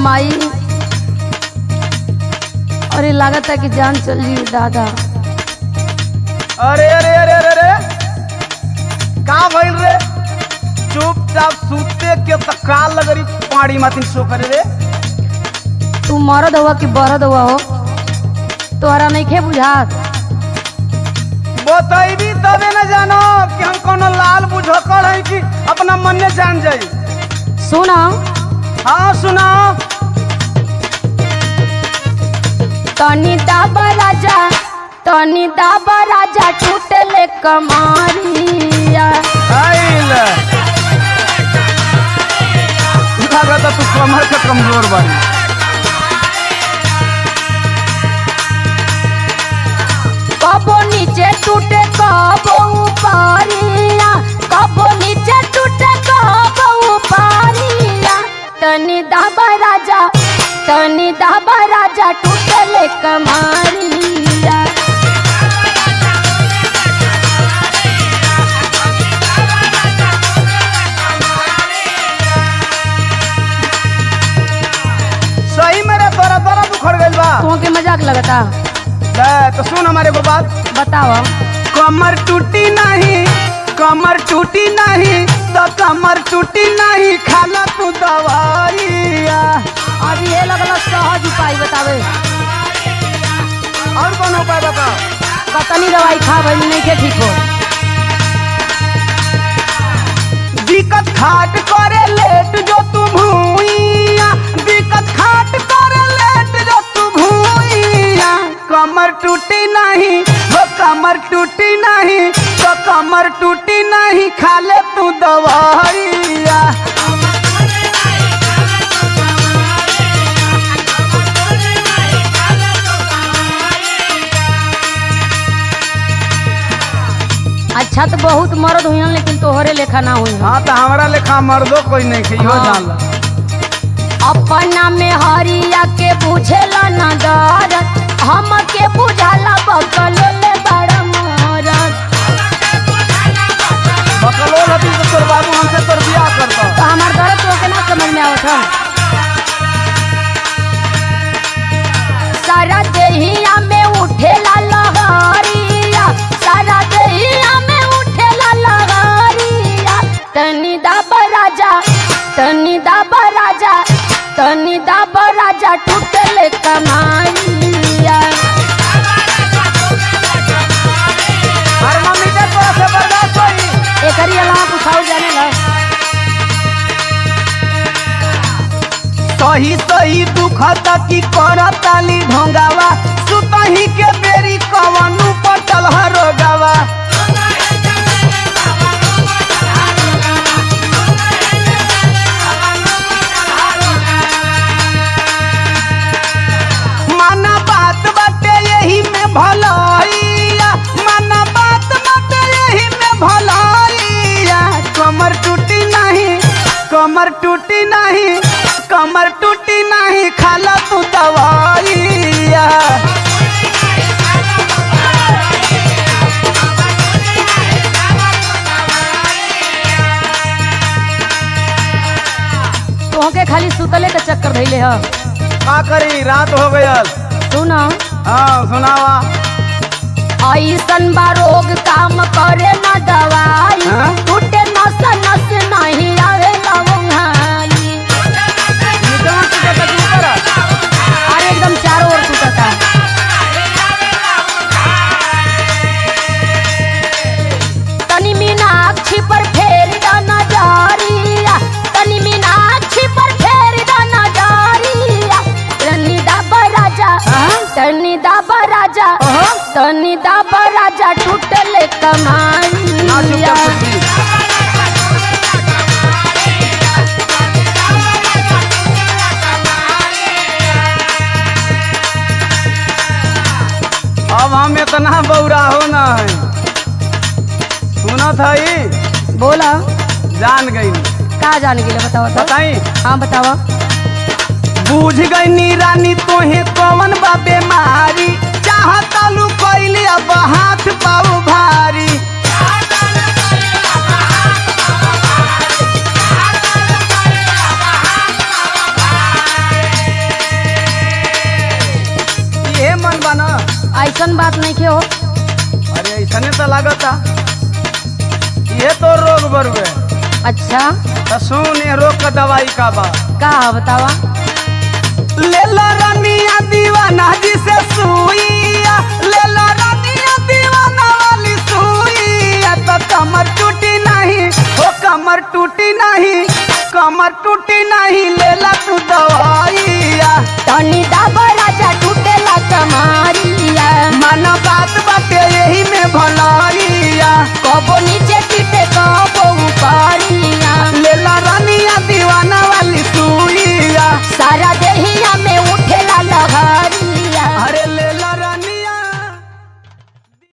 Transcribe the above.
माई, अरे लागत है कि जान चल जी दादा। अरे अरे अरे अरे अरे का भइल रे? चुपचाप सूते के त काल लगरी पाड़ी मातिन सो करे रे। तू मरद हुआ कि बरद हुआ हो, तोहरा नहीं खे बुझात। बतैबी तबे न जानो कि हम कोनो लाल बुझकड़ है कि अपना मन ने जान जाई। सुना। हाँ सुना। तनी दाबा राजा, तनी दाबा राजा, टूटले कमारिया। आइल लागत तू कमर के कमजोर बानी। कबो नीचे टूटे कबो ऊपरिया, कबो नीचे टूटे कबो ऊपरिया। तनी दाबा राजा, तनी दाबा राजा, टूटले कमारिया। सही मेरे तोरा तोरा उखड़ गइल बा। तुम के मजाक लगता? तो सुन हमारे को बात। बताओ। कमर टूटी नहीं, कमर टूटी नहीं तो कमर टूटी नहीं, खाला तू दवाइया। अभी ये लगल सहज उपाय बतावे। और कौन उपाय बता? कतनी दवाई खा भाई नहीं के ठीक हो। दिक्कत खाट करे लेट जो तू भूइया, दिक्कत खाट करे लेट जो तू भूइया। कमर टूटी नहीं वो कमर टूटी नहीं तो कमर टूटी नहीं, खा ले तू दवाइया। अच्छा तो बहुत मर्द हुई लेकिन तोहरे लेखा ना हुई। हाँ तो हमारा लेखा मर्दो कोई नहीं खियो जान ला। अपना में हरिया के बुझेला ना दरद, हम के बुझाला बकल ले बड़ा मरद। बकलो लती तो तोर बाबू हमसे तोर बियाह करता। तो हमार दर्द तो के ना समझ में आवत है। सारा देहिया में उठेला लहरिया, सारा देहिया में उठेला लहरिया। तनी दाबा राजा, तनी दाबा राजा, तनी दाबा राजा, टूटले कमाइया। हर मम्मी के तोरा से बर्दाश्त होई। एकरी अलावा पूछाओ जाने ला। सही सही दुखता की करताली ढोंगावा, सुतही के बेरी कवनु पटल हरोगावा। माना बात बाटे यही में भलाइया, माना बात बाटे यही में भलाइया। कमर टूटी नहीं, कमर टूटी नहीं, कमर टूटी नहीं, खाला तू दवाइया। तोहके खाली सुतले के चक्कर धइले ह। का करी रात हो गयल। सुना। हाँ सुनावा। ऐसन बा रोग काम करे ना दवाई, हाँ? टूटे नस नस नहीं आवे लवंगाई। अरे एकदम चारों ओर टूटता। तनी मीनाक्षी पर फेर दा नजरिया, तनी मीनाक्षी पर फेर दा नजरिया। तनी दाबा राजा, तनी दाबा राजा, तनी दाबा राजा, टूटले कमाइया। अब हम इतना बौरा हो ना है। सुना था ये बोला। जान गई। का जान गेले बताओ तो। बताई। हाँ बताओ। बूझ गई नी रानी तोहे कौन बा बीमारी, चाहता लू कैली अब हाथ पाऊ भारी। ऐसन बात नहीं के हो। अरे ऐसने तो लागता ये तो रोग बरुए। अच्छा तो सुन ये रोग का दवाई का बा। का बतावा। ले लो रानिया दीवाना जी से सुइया, ले लो रानिया दीवाना वाली सुइया, तो कमर टूटी नहीं हो, कमर टूटी नहीं, कमर टूटी नहीं, ले ला तू दवाइया। तनी दबा